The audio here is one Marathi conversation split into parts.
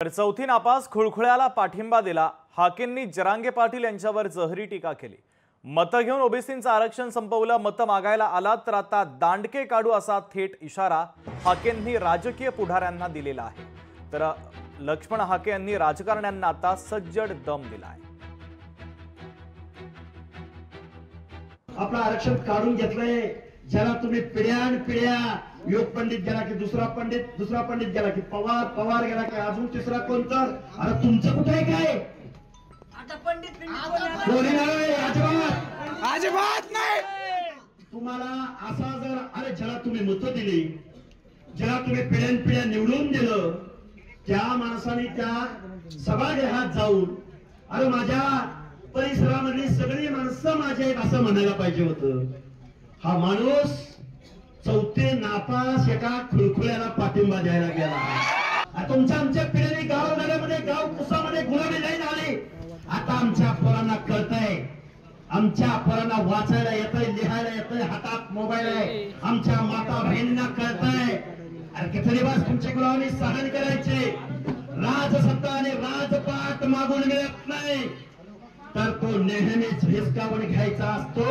तर चौथी नापास खुळखुळ्याला पाठिंबा दिला। हाकेंनी जरांगे पाटील यांच्यावर जहरी टीका केली। मतं घेऊन ओबीसींचं आरक्षण संपवलं, मतं मागायला आलात तर आता दांडके काढू असा थेट इशारा हाकेंनी राजकीय पुढाऱ्यांना दिलेला आहे। तर लक्ष्मण हाके यांनी राजकारण्यांना आता सज्जड दम दिला आहे। आपलं आरक्षण काढून घेतलंय, ज्याला तुम्ही पिढ्यान पिढ्या योग पंडित गेला की दुसरा पंडित गेला की पवार गेला की अजून तिसरा कोणता, अरे तुमचं कुठे काय आता पंडित कोणी नाही, अजिबात नाही। तुम्हाला असा जर अरे ज्याला तुम्ही मतं दिली, ज्याला तुम्ही पिढ्यान पिढ्या निवडून दिलं, त्या माणसाने त्या सभागृहात जाऊन अरे माझ्या परिसरामधली सगळी माणसं माझे आहेत असं म्हणायला पाहिजे होतं। हा माणूस चौथे नापास एका खुळखुळ्याला पाठिंबा द्यायला गेला। तुमच्या आमच्या पिढीने गाव नगरमध्ये गाव कुसामध्ये गुलामी नाही झाली। आता आमच्या पोरांना कळतंय, आमच्या पोरांना वाचायला येतंय, लिहायला येतंय, हातात मोबाईल आहे, आमच्या माता बहिणींना कळतंय। अरे किती दिवस तुमच्या गुलामी सहन करायचे, राजसत्ता आणि राजपाट मागून मिळत नाही तर तो नेहमीच हिसकावून घ्यायचा असतो।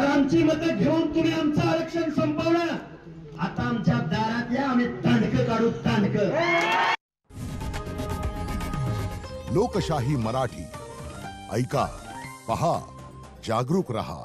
आमची मतं घेऊन तुम्ही आमचं आरक्षण संपवलं, आता आमच्या दारात या, आम्ही दांडकं काढू, दांडकं। लोकशाही मराठी ऐका, पहा, जागरूक रहा।